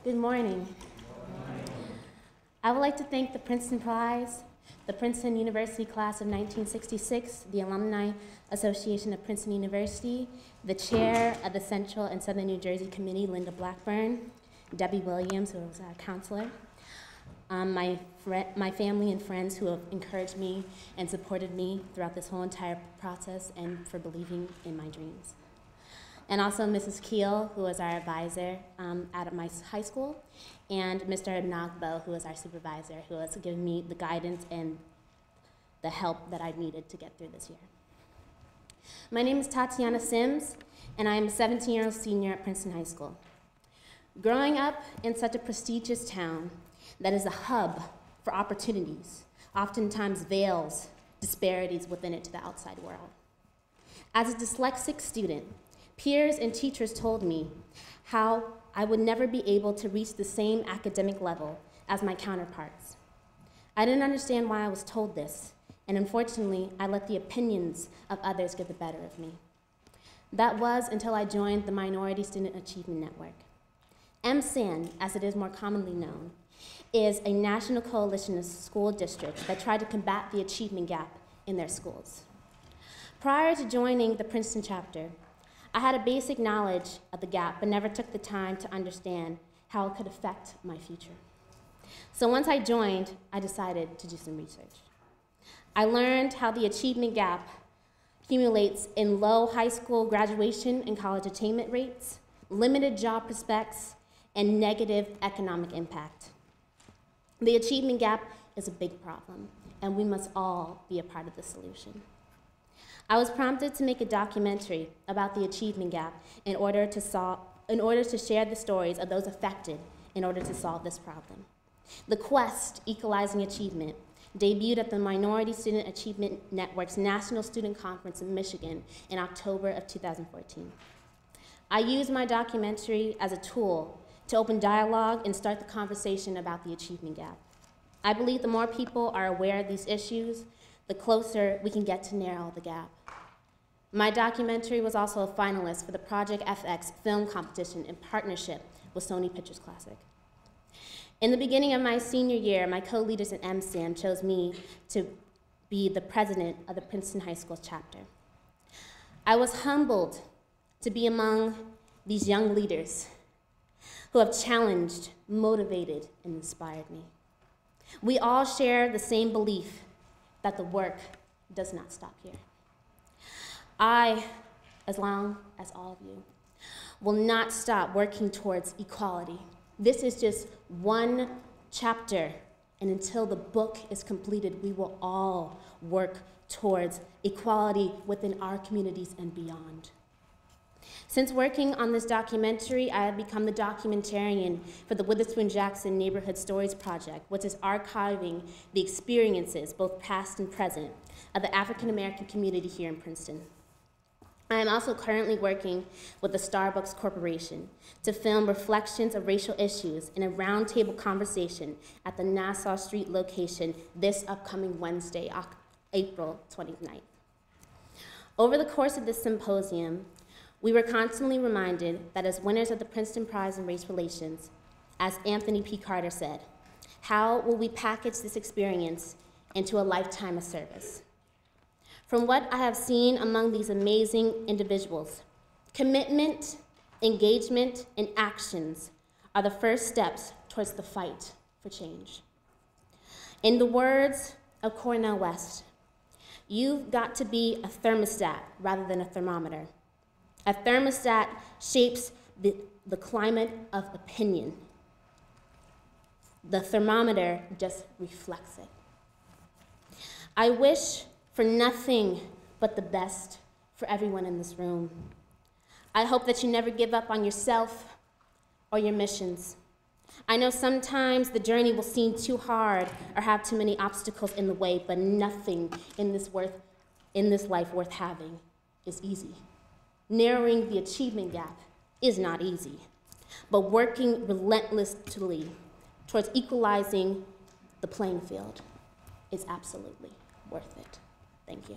Good morning. I would like to thank the Princeton Prize, the Princeton University class of 1966, the Alumni Association of Princeton University, the chair of the Central and Southern New Jersey Committee, Linda Blackburn, Debbie Williams, who was our counselor, my family and friends who have encouraged me and supported me throughout this whole entire process and for believing in my dreams. And also Mrs. Keel, who was our advisor at my high school, and Mr. Nagbo, who was our supervisor, who has given me the guidance and the help that I needed to get through this year. My name is Tatiana Sims, and I am a 17-year-old senior at Princeton High School. Growing up in such a prestigious town that is a hub for opportunities, oftentimes veils disparities within it to the outside world. As a dyslexic student, peers and teachers told me how I would never be able to reach the same academic level as my counterparts. I didn't understand why I was told this, and unfortunately, I let the opinions of others get the better of me. That was until I joined the Minority Student Achievement Network. MSAN, as it is more commonly known, is a national coalition of school districts that try to combat the achievement gap in their schools. Prior to joining the Princeton chapter, I had a basic knowledge of the gap, but never took the time to understand how it could affect my future. So once I joined, I decided to do some research. I learned how the achievement gap accumulates in low high school graduation and college attainment rates, limited job prospects, and negative economic impact. The achievement gap is a big problem, and we must all be a part of the solution. I was prompted to make a documentary about the achievement gap in order to share the stories of those affected in order to solve this problem. The Quest, Equalizing Achievement, debuted at the Minority Student Achievement Network's National Student Conference in Michigan in October of 2014. I used my documentary as a tool to open dialogue and start the conversation about the achievement gap. I believe the more people are aware of these issues, the closer we can get to narrow the gap. My documentary was also a finalist for the Project FX film competition in partnership with Sony Pictures Classic. In the beginning of my senior year, my co-leaders at MSAM chose me to be the president of the Princeton High School chapter. I was humbled to be among these young leaders who have challenged, motivated, and inspired me. We all share the same belief that the work does not stop here. I, as long as all of you, will not stop working towards equality. This is just one chapter, and until the book is completed, we will all work towards equality within our communities and beyond. Since working on this documentary, I have become the documentarian for the Witherspoon-Jackson Neighborhood Stories Project, which is archiving the experiences, both past and present, of the African-American community here in Princeton. I am also currently working with the Starbucks Corporation to film reflections of racial issues in a roundtable conversation at the Nassau Street location this upcoming Wednesday, April 29th. Over the course of this symposium, we were constantly reminded that as winners of the Princeton Prize in Race Relations, as Anthony P. Carter said, how will we package this experience into a lifetime of service? From what I have seen among these amazing individuals, commitment, engagement, and actions are the first steps towards the fight for change. In the words of Cornel West, you've got to be a thermostat rather than a thermometer. A thermostat shapes the climate of opinion. The thermometer just reflects it. I wish for nothing but the best for everyone in this room. I hope that you never give up on yourself or your missions. I know sometimes the journey will seem too hard or have too many obstacles in the way, but nothing in this life worth having is easy. Narrowing the achievement gap is not easy, but working relentlessly towards equalizing the playing field is absolutely worth it. Thank you.